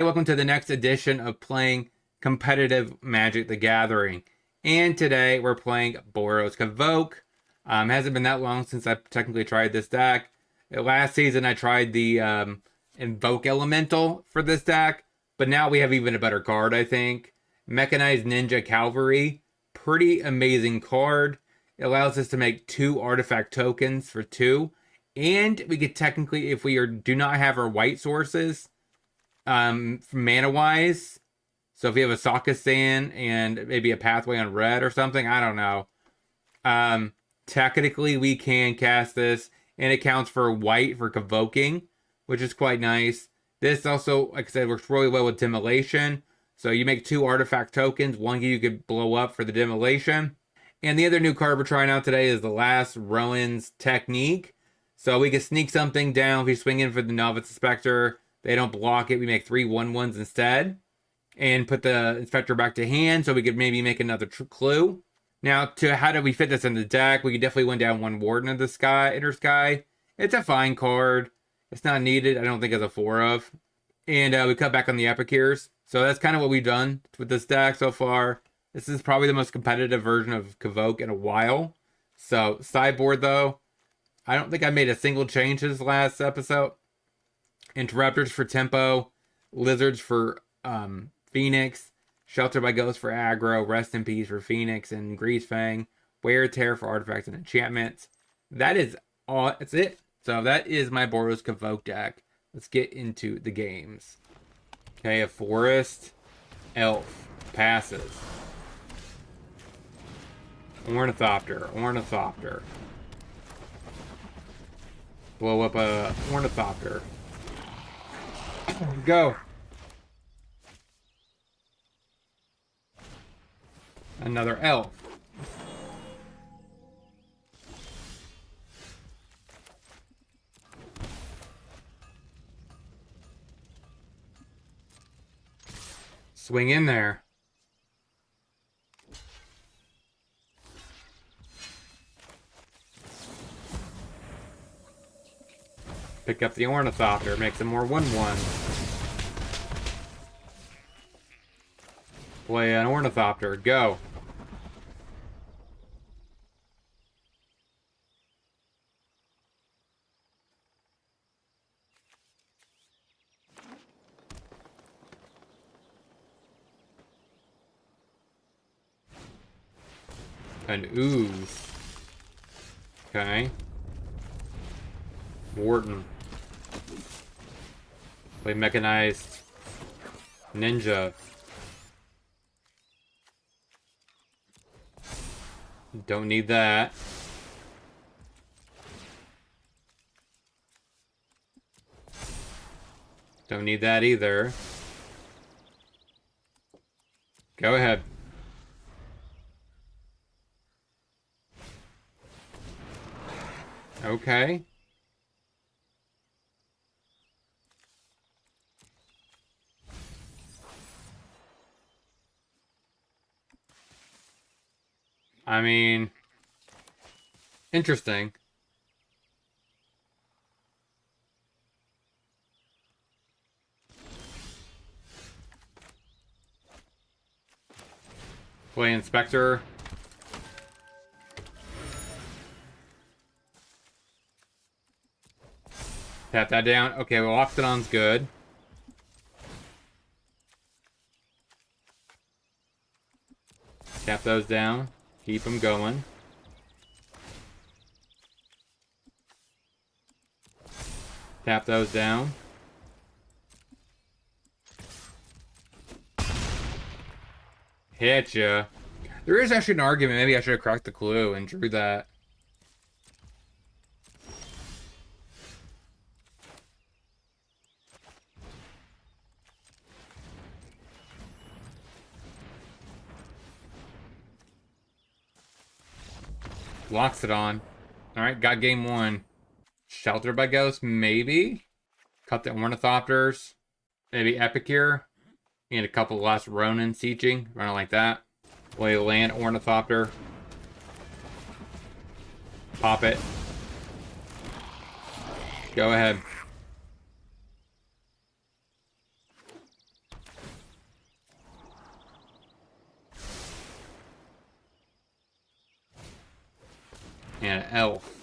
Welcome to the next edition of playing competitive Magic the Gathering. And today we're playing Boros Convoke. Hasn't been that long since I technically tried this deck. Last season I tried the Invoke Elemental for this deck, but now we have even a better card, I think. Mechanized Ninja Cavalry. Pretty amazing card. It allows us to make 2 artifact tokens for 2. And we could technically, if we do not have our white sources, mana wise, so if you have a Sakastan and maybe a pathway on red or something, I don't know. Technically we can cast this, and it counts for white for convoking, which is quite nice. This also, like I said, works really well with demolition. So you make 2 artifact tokens, one you could blow up for the demolition. And the other new card we're trying out today is the Last Rowan's Technique. So we can sneak something down if we swing in for the Novice Inspector. They don't block it. We make 3 1/1s instead. And put the Inspector back to hand so we could maybe make another clue. Now, to how do we fit this in the deck? We could definitely win down 1 Warden of the Sky, Inner Sky. It's a fine card. It's not needed, I don't think, as a 4 of. And we cut back on the Epicures. So that's kind of what we've done with this deck so far. This is probably the most competitive version of Convoke in a while. So, sideboard though, I don't think I made a single change this last episode. Interrupters for tempo, Lizards for Phoenix, Shelter by Ghost for aggro, Rest in Peace for Phoenix, and Greasefang, Wear Tear for artifacts and enchantments. That is all. That's it. So that is my Boros Convoke deck. Let's get into the games. Okay, a Forest, Elf, passes. Ornithopter. Blow up a Ornithopter. Go. Another elf. Swing in there. Pick up the Ornithopter, make some more 1/1. Play an Ornithopter, go. An Ooze. Okay. Warden. Play Mechanized Ninja. Don't need that. Don't need that either. Go ahead. Okay. I mean, interesting. Play Inspector. Tap that down. Okay, well, Oxidon's good. Tap those down. Keep them going. Tap those down. Hit ya. There is actually an argument. Maybe I should have cracked the clue and drew that. Locks it on. Alright, got game 1. Shelter by Ghost, maybe? Cut the Ornithopters. Maybe Epicure. And a couple last Ronin sieging. Running like that. Play land Ornithopter. Pop it. Go ahead. And an elf.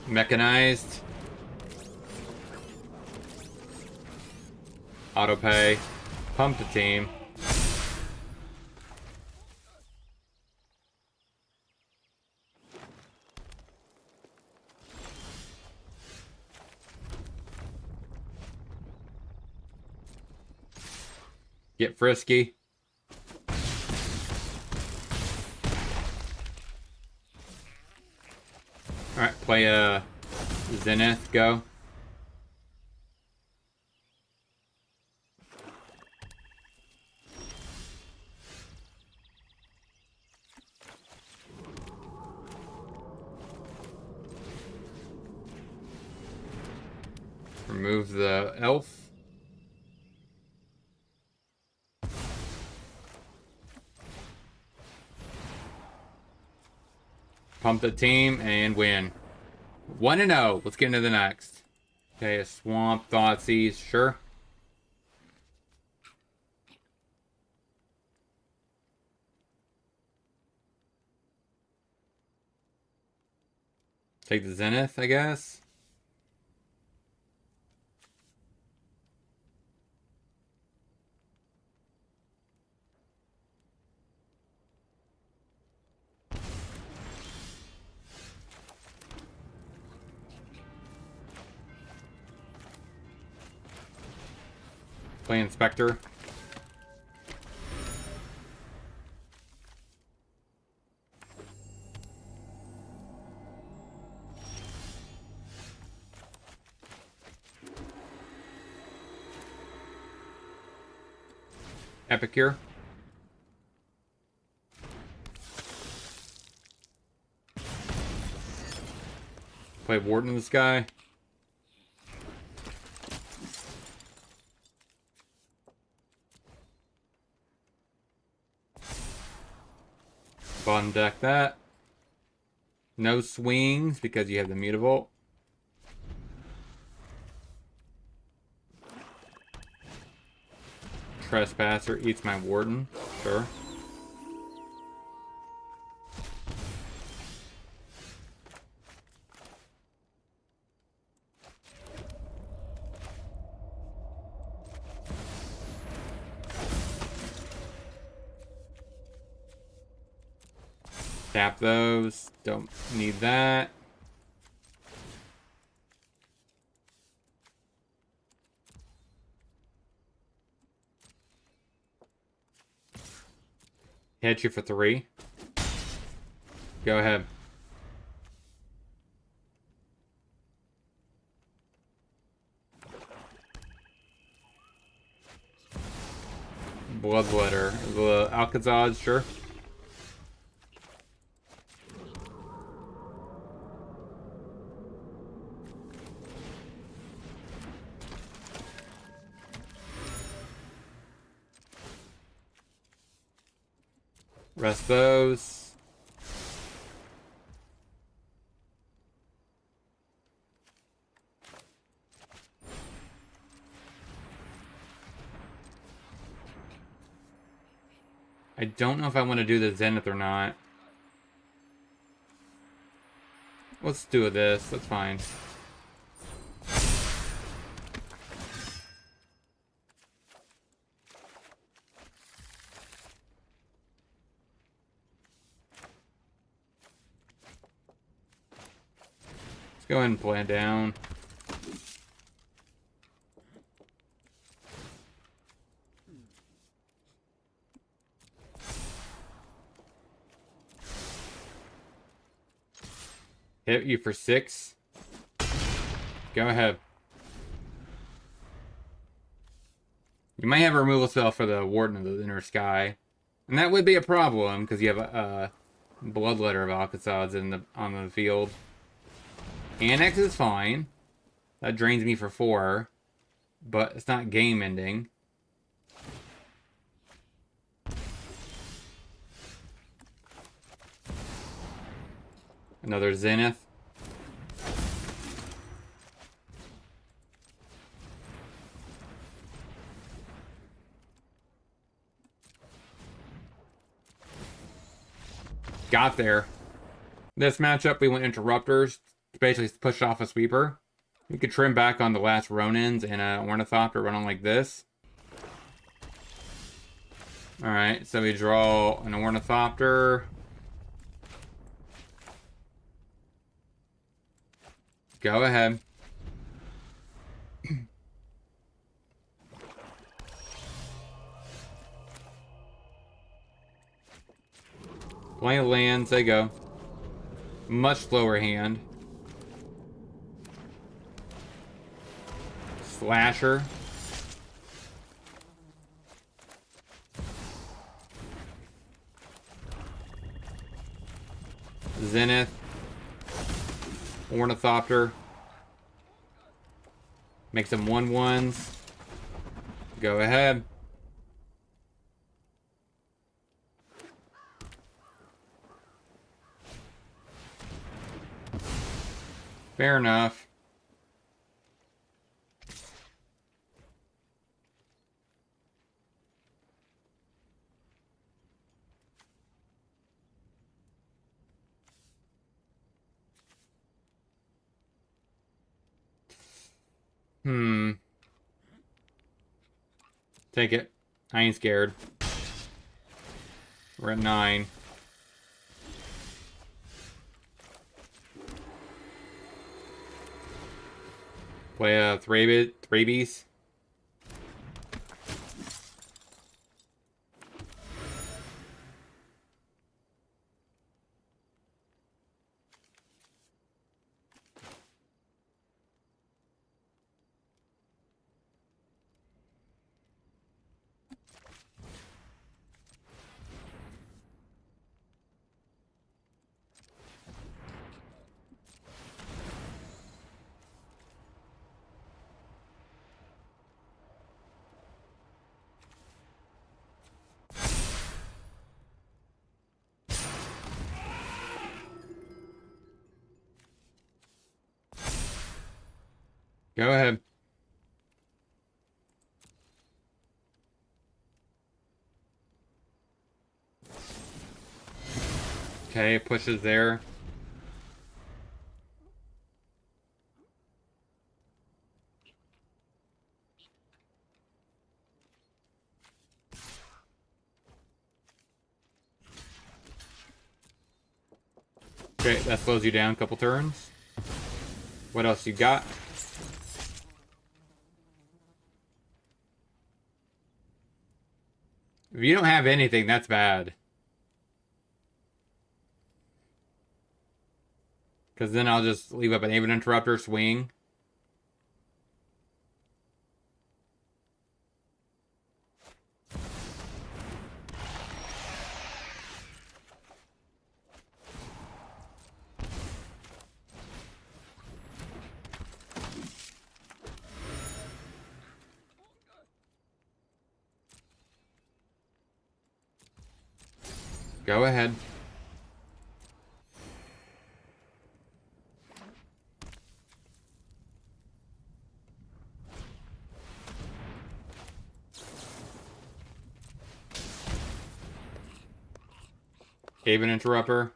Mechanized. Autopay. Pump the team. Get frisky. Alright, play a Zenith, go. Remove the elf. Pump the team and win. 1-0. Let's get into the next. Okay, a swamp, Thoughtseize, sure. Take the Zenith, I guess. Play Inspector. Epicure. Play Warden in the Sky. Bottom deck that. No swings because you have the Mutavault. Trespasser eats my Warden. Sure. Tap those. Don't need that. Hit you for 3. Go ahead. Bloodletter. The Alcazaz, sure. Rest those. I don't know if I want to do the Zenith or not. Let's do this. That's fine. Let's go ahead and play it down. Hit you for 6. Go ahead. You might have a removal spell for the Warden of the Inner Sky. And that would be a problem, because you have a Bloodletter of Alcazaz on the field. Annex is fine. That drains me for 4. But it's not game ending. Another Zenith. got there. This matchup, we went Interrupters to basically push off a sweeper. We could trim back on the last Ronins and Ornithopter running like this. Alright, so we draw an Ornithopter. Go ahead. Play lands, they go. Much slower hand. Slasher. Zenith. Ornithopter. Make some 1/1s. Go ahead. Fair enough. Take it. I ain't scared. We're at 9. Play a Thrabies. Go ahead. Okay, pushes there. Okay, that slows you down a couple turns. What else you got? If you don't have anything, that's bad. Because then I'll just leave up an Aven Interrupter, swing. Go ahead. Aven Interrupter.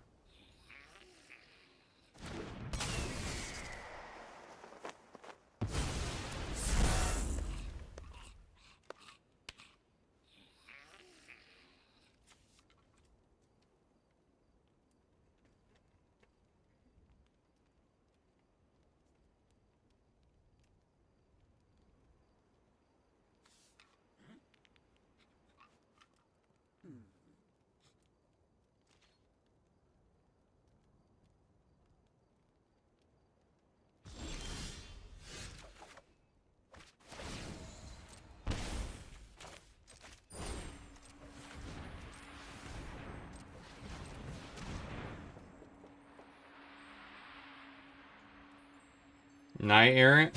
Knight Errant.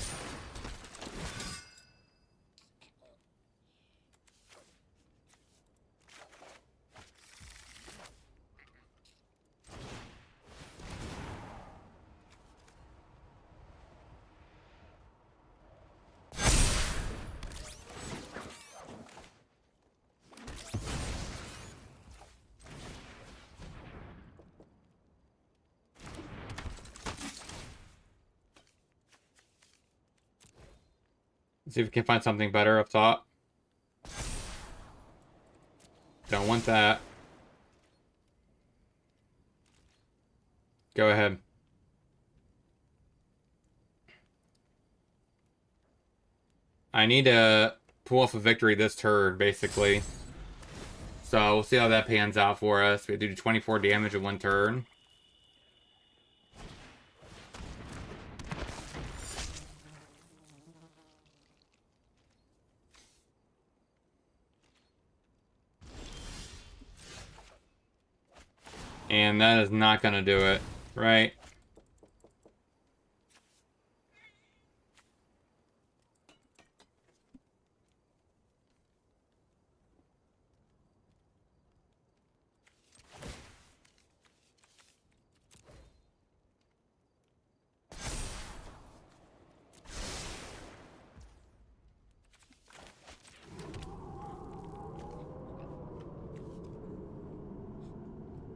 Let's see if we can find something better up top. Don't want that. Go ahead. I need to pull off a victory this turn, basically. So we'll see how that pans out for us. We do 24 damage in one turn. And that is not going to do it, right?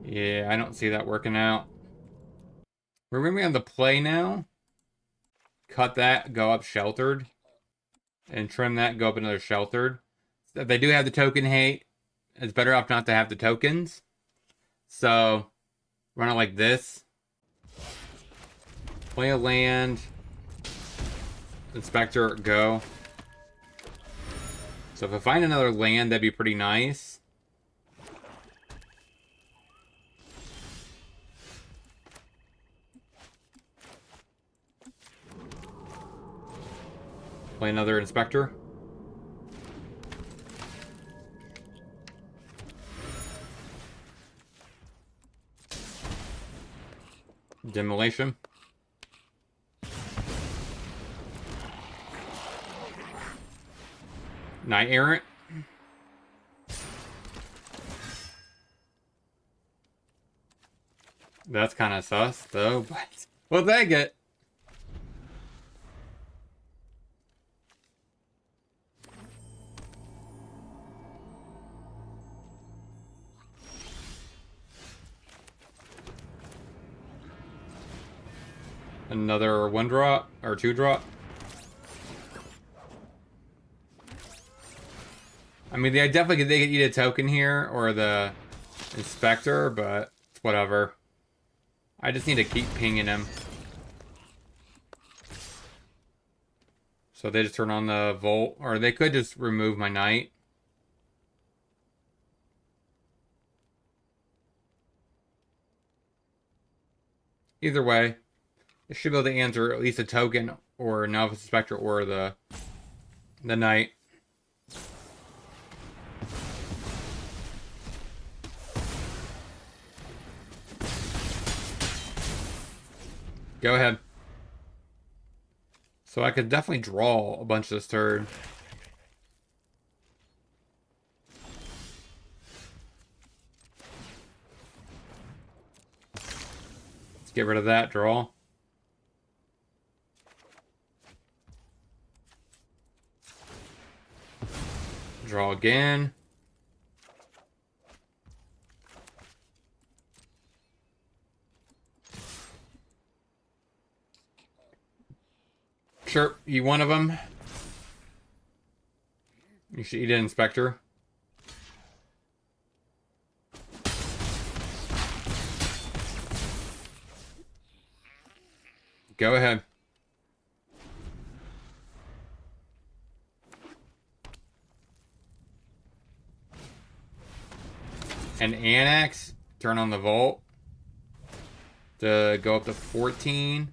Yeah, I don't see that working out. We're moving on the play now. Cut that, go up sheltered. And trim that, go up another sheltered. If they do have the token hate, it's better off not to have the tokens. So, run it like this. Play a land. Inspector, go. So if I find another land, that'd be pretty nice. Play another inspector. Demolition. Knight Errant. That's kind of sus, though, but we'll take it. Another 1-drop or 2-drop. I mean, they definitely could eat a token here or the inspector, but it's whatever. I just need to keep pinging him. So they just turn on the Volt, or they could just remove my knight. Either way, they should be able to answer at least a token or Novice Inspector or the knight. Go ahead. So I could definitely draw a bunch this turn. Let's get rid of that draw. Draw again. Sure, you one of them. You should eat an inspector. Go ahead. And annex, turn on the Volt to go up to 14.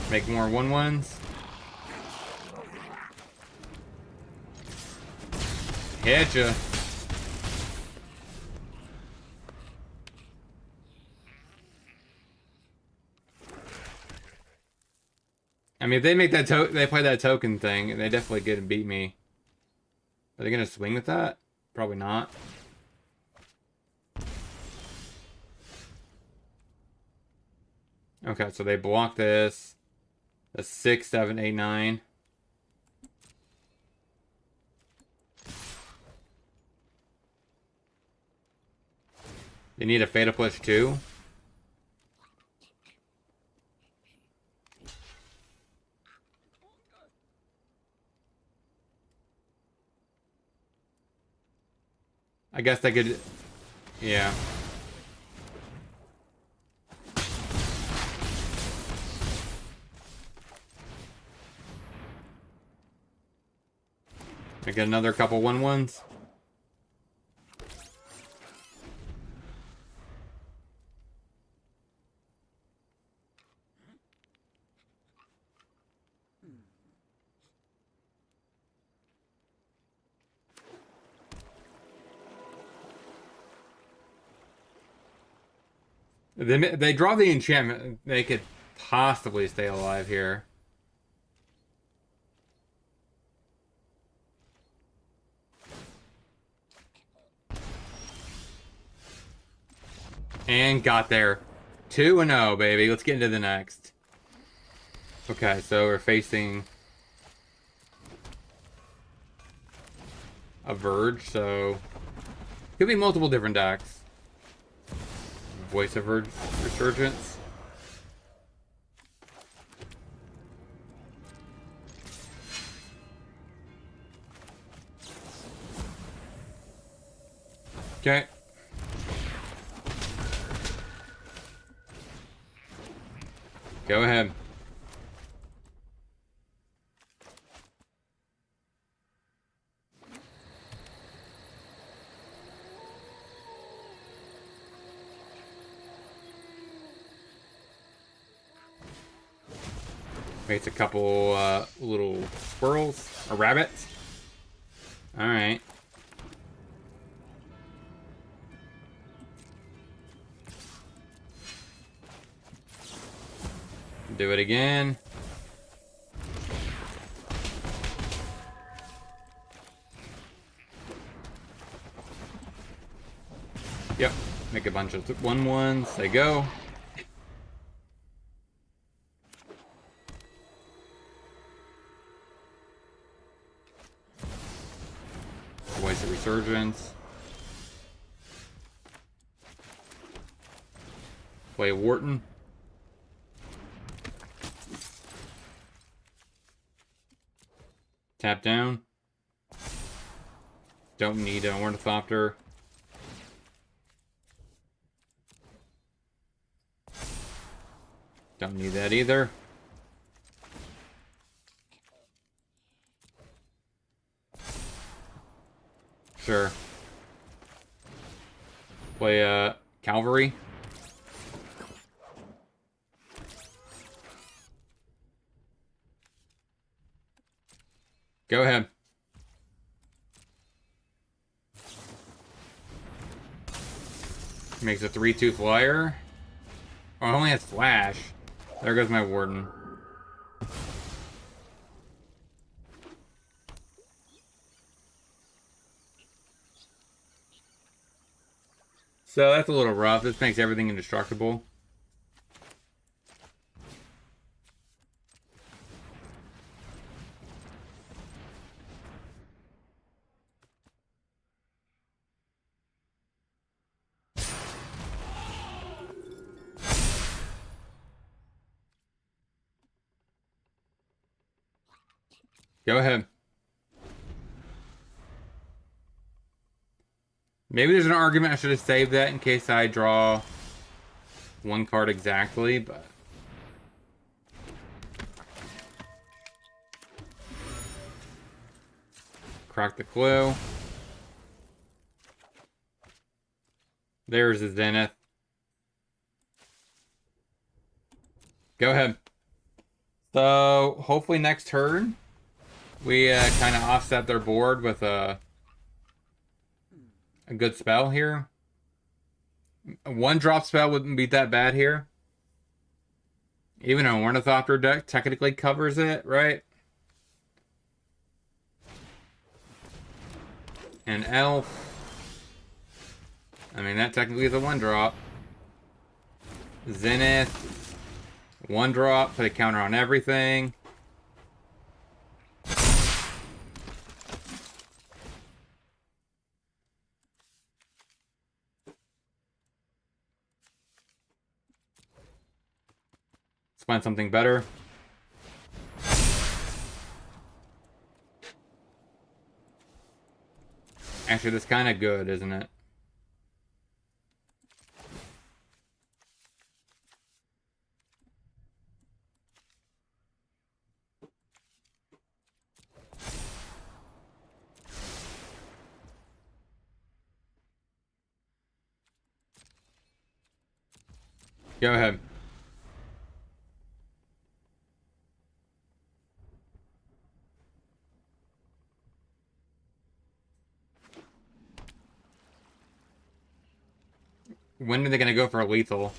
Make more 1/1s. Hitcha. I mean, if they make that they play that token thing, they definitely get to beat me. Are they gonna swing with that? Probably not. Okay, so they block this. A 6, 7, 8, 9. They need a Fatal Push too. I guess they could... Yeah. I get another couple 1/1s. They draw the enchantment. They could possibly stay alive here. And got there. 2-0, baby. Let's get into the next. Okay, so we're facing a Verge, so could be multiple different decks. Voice of Verge Resurgence. Okay. Go ahead. Makes a couple little squirrels or rabbits. All right. Do it again. Yep. Make a bunch of 1/1s. They go. Voice of Resurgence. Play Wharton. Tap down. Don't need an Ornithopter. Don't need that either. Sure. Play Cavalry. Go ahead. Makes a 3/2 flyer. Oh, it only has flash. There goes my Warden. So that's a little rough. This makes everything indestructible. Go ahead. Maybe there's an argument I should have saved that in case I draw one card exactly, but... Crack the clue. There's the Zenith. Go ahead. So, hopefully next turn, we kind of offset their board with a good spell here. A 1-drop spell wouldn't be that bad here. Even an Ornithopter deck technically covers it, right? An Elf. I mean, that technically is a 1-drop. Zenith. 1-drop, put a counter on everything. find something better. Actually, that's kind of good, isn't it? Go ahead. When are they going to go for a lethal?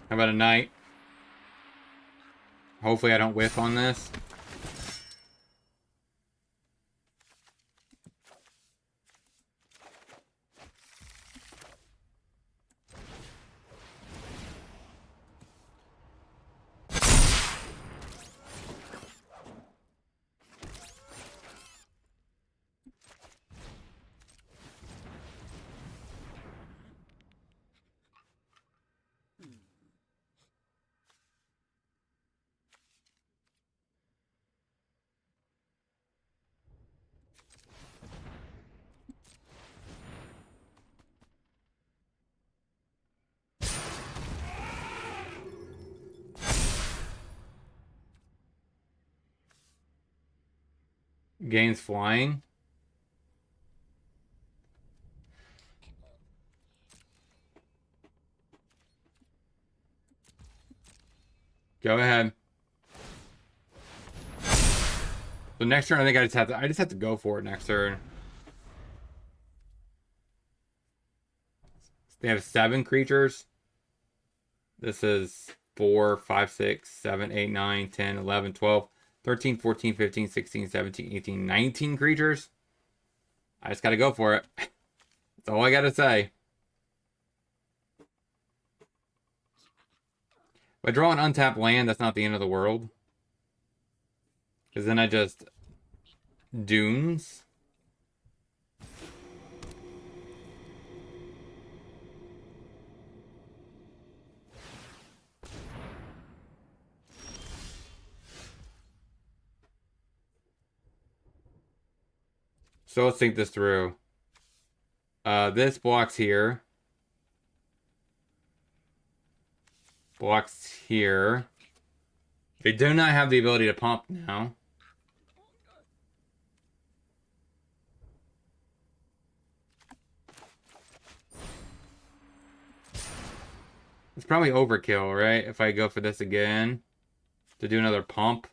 How about a knight? Hopefully I don't whiff on this. Gains flying. Go ahead. So next turn, I think I just have to go for it next turn. They have 7 creatures. This is 4, 5, 6, 7, 8, 9, 10, 11, 12, 13, 14, 15, 16, 17, 18, 19 creatures. I just gotta go for it. That's all I gotta say. If I draw an untapped land, that's not the end of the world. Because then I just dunes. So let's think this through. This blocks here. Blocks here. They do not have the ability to pump now. It's probably overkill, right? If I go for this again to do another pump.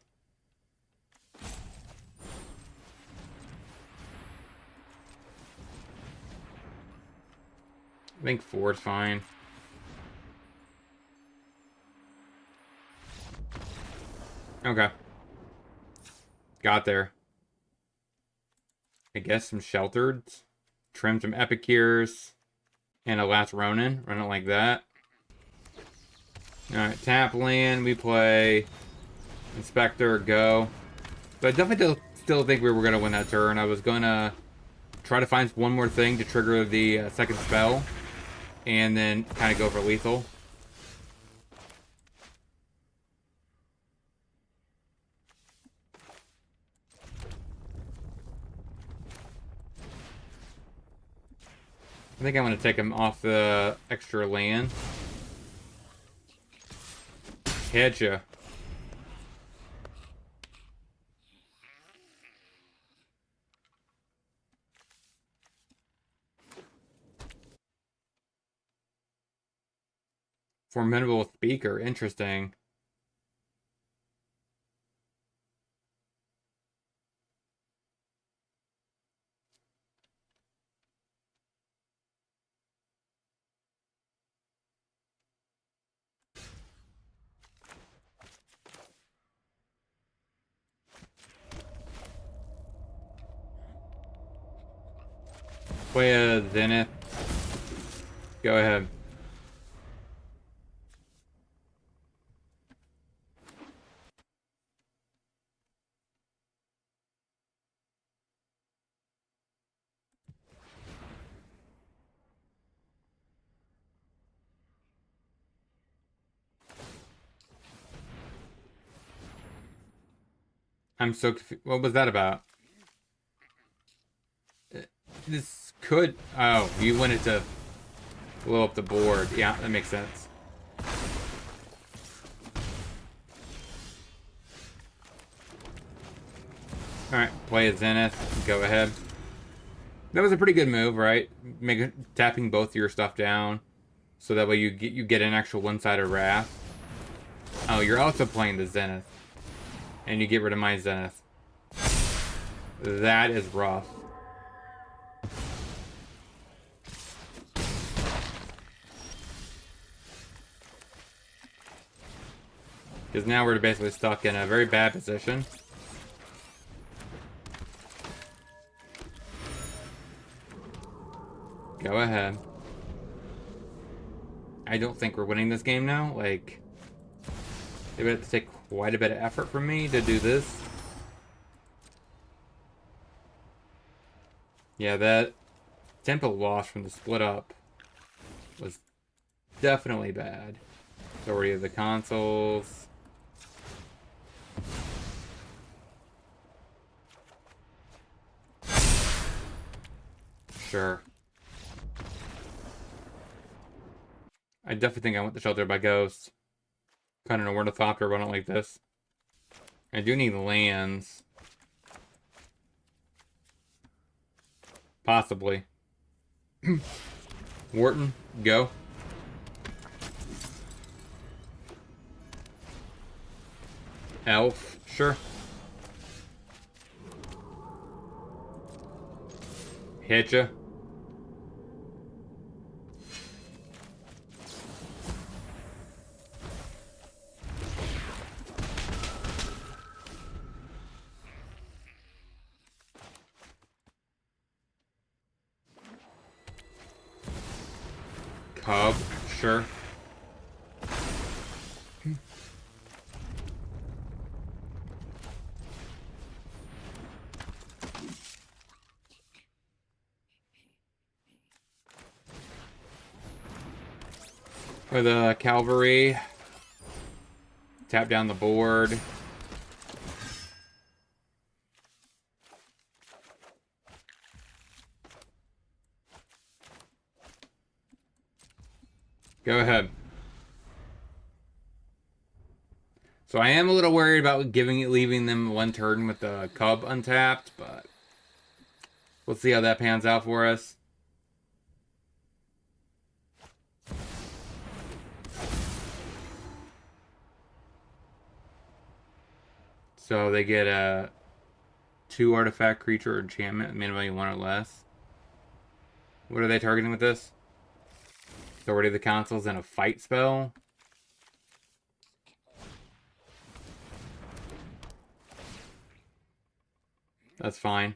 I think 4 is fine. Okay. Got there. I guess some sheltered. Trim some epicures. And a last Ronin. Run it like that. Alright, tap land. We play Inspector, go. But I definitely still think we were going to win that turn. I was going to try to find one more thing to trigger the second spell. And then kind of go for lethal. I think I'm going to take him off the extra land. Hit ya. Formidable speaker. Interesting. Play a Zenith. Go ahead. I'm so confused. What was that about? This could... Oh, you wanted to blow up the board. Yeah, that makes sense. Alright, play a Zenith. Go ahead. That was a pretty good move, right? Tapping both your stuff down. So that way you get an actual one-sided Wrath. Oh, you're also playing the Zenith. And you get rid of my Zenith. That is rough. Because now we're basically stuck in a very bad position. Go ahead. I don't think we're winning this game now. Like, they would have to take quite a bit of effort from me to do this. Yeah, that tempo loss from the split up was definitely bad. So we have the consoles. Sure. I definitely think I want the Shelter by Ghost. Kind of an Ornithopter running like this. I do need lands. Possibly. Wharton, go. Elf, sure. Hitcha. Cub, sure. For the cavalry, tap down the board. Go ahead. So I am a little worried about leaving them one turn with the Cub untapped, but we'll see how that pans out for us. So they get a 2 artifact creature enchantment, minimally 1 or less. What are they targeting with this? Authority of the Consuls and a fight spell. That's fine.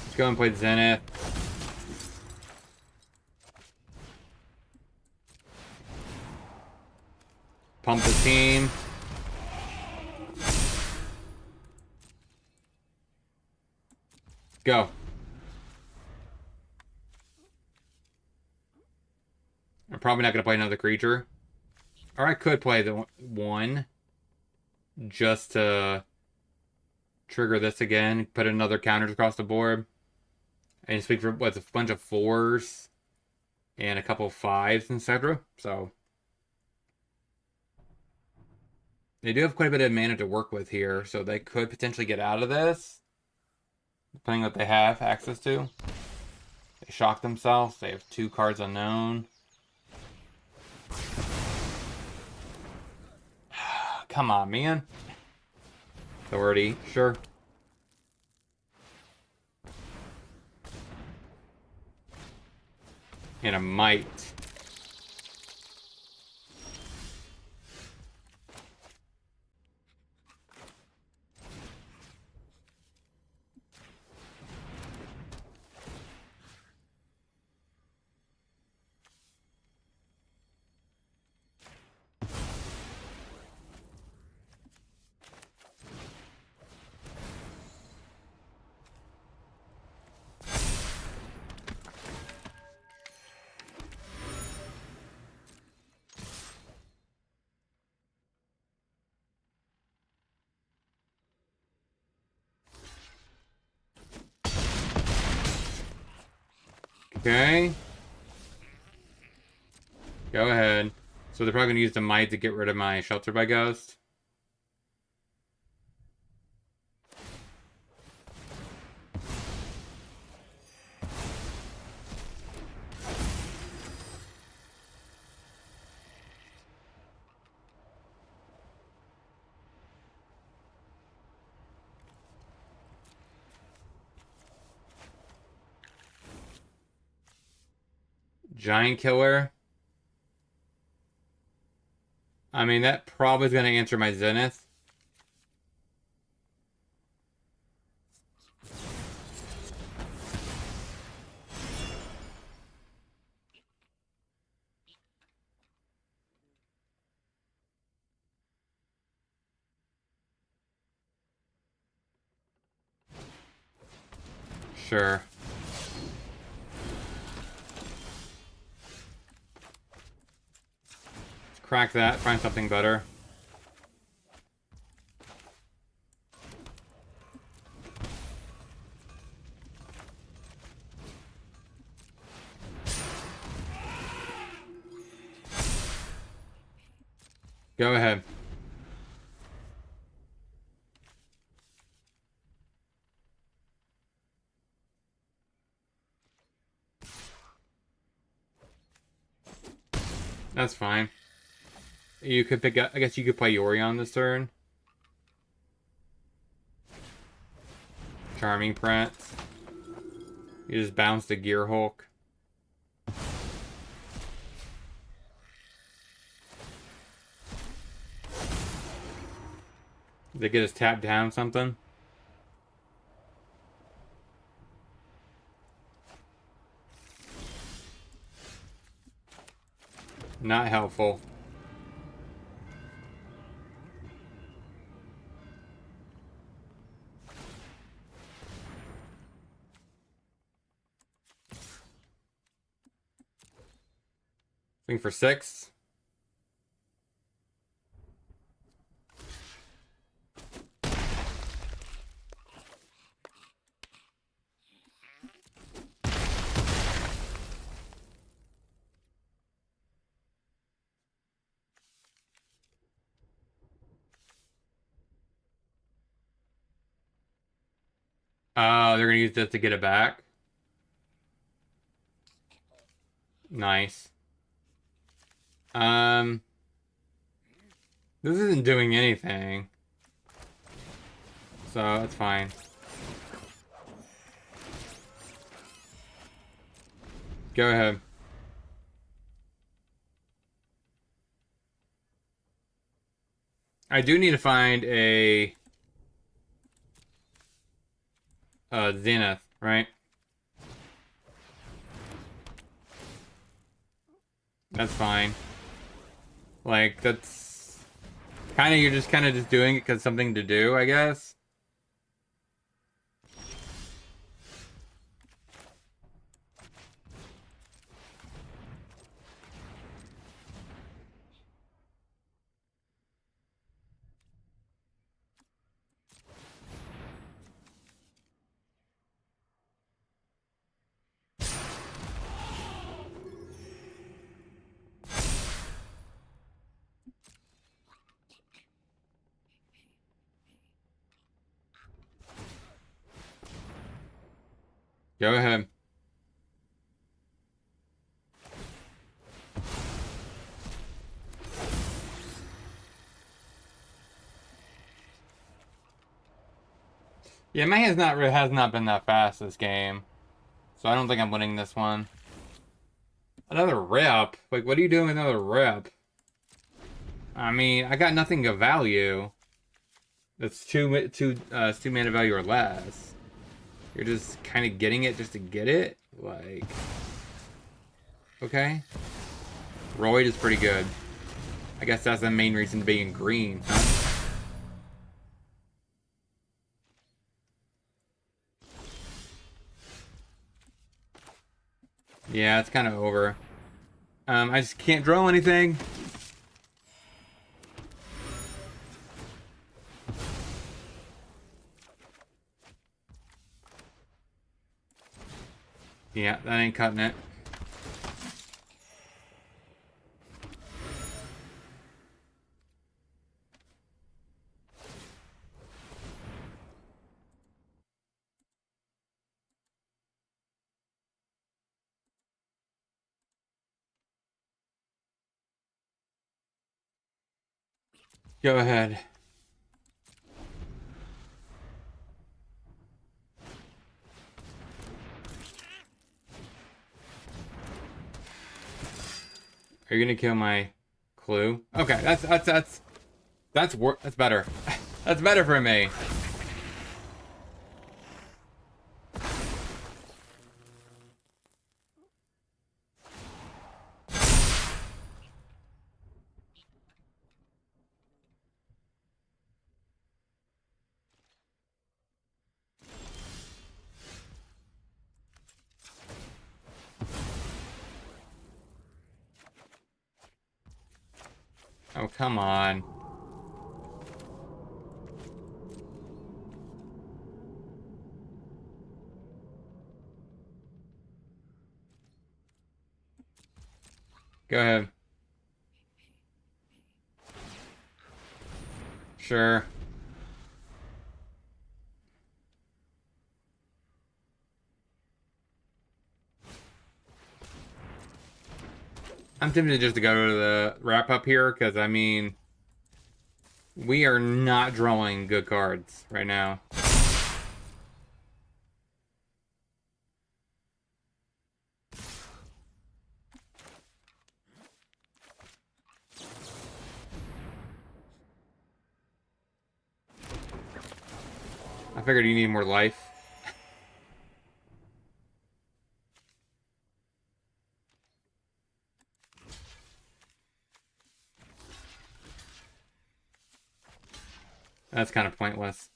Let's go and play Zenith. Pump the team. Go. I'm probably not going to play another creature. Or I could play the 1. Just to trigger this again. Put another counters across the board. And speak for what's a bunch of 4s. And a couple of 5s, etc. So they do have quite a bit of mana to work with here. So they could potentially get out of this. Depending on what they have access to. They shock themselves. They have 2 cards unknown. Come on, man. Authority, sure. And a might. Okay. Go ahead. So they're probably going to use the might to get rid of my Shelter by Ghost. Giant Killer. I mean, that probably is going to answer my Zenith. Sure. Let's crack that, find something better. Go ahead. That's fine. You could pick up, I guess you could play Yori on this turn. Charming Prince. You just bounce the Gear Hulk. They get us tapped down something. Not helpful. Swing for 6. They're gonna use this to get it back. Nice. This isn't doing anything. So, that's fine. Go ahead. I do need to find a Zenith, right? That's fine. Like, that's kind of, you're just kind of just doing it because something to do, I guess. Go ahead. Yeah, my has not been that fast this game. So I don't think I'm winning this one. Another rep? Like, what are you doing with another rep? I mean, I got nothing of value. That's two mana value or less. You're just kind of getting it just to get it? Like... Okay. Royd is pretty good. I guess that's the main reason to being green, huh? Yeah, it's kind of over. I just can't draw anything. Yeah, that ain't cutting it. Go ahead. Are you gonna kill my clue? Okay, that's better. That's better for me. Oh, come on. Go ahead. Sure. I'm tempted just to go to the wrap up here, because, I mean, we are not drawing good cards right now. I figured you need more life. That's kind of pointless.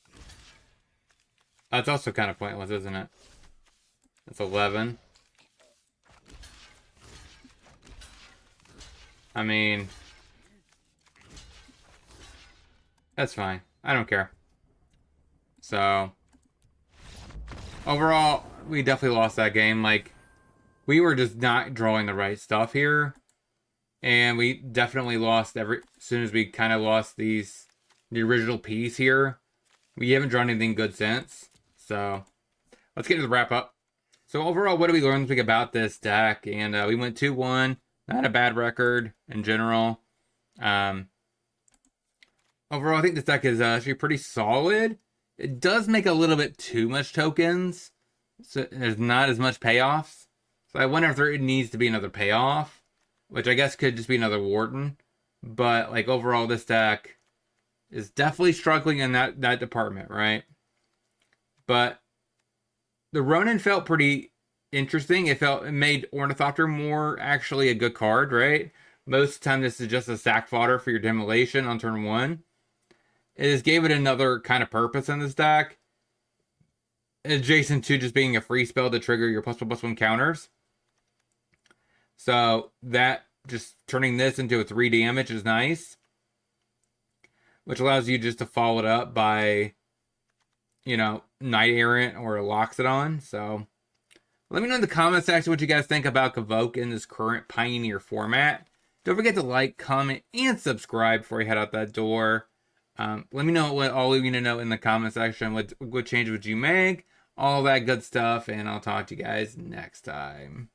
That's also kind of pointless, isn't it? That's 11. I mean, that's fine. I don't care. So, overall, we definitely lost that game. Like, we were just not drawing the right stuff here. And we definitely lost as soon as we kind of lost the original piece here. We haven't drawn anything good since. So, let's get to the wrap up. So, overall, what did we learn this week about this deck? And we went 2-1. Not a bad record in general. Overall, I think this deck is actually pretty solid. It does make a little bit too much tokens, so there's not as much payoffs. So I wonder if there needs to be another payoff, which I guess could just be another Warden. But like overall, this deck is definitely struggling in that department, right? But the Ronin felt pretty interesting. It made Ornithopter more actually a good card, right? Most of the time, this is just a sack fodder for your Demolition on turn 1. It just gave it another kind of purpose in this deck, adjacent to just being a free spell to trigger your +1/+1 counters. So that just turning this into a 3 damage is nice, which allows you just to follow it up by, you know, Knight Errant or Loxodon. So let me know in the comment section what you guys think about Convoke in this current Pioneer format. Don't forget to like, comment, and subscribe before you head out that door. Let me know what all of you know in the comment section. What change would you make? All that good stuff. And I'll talk to you guys next time.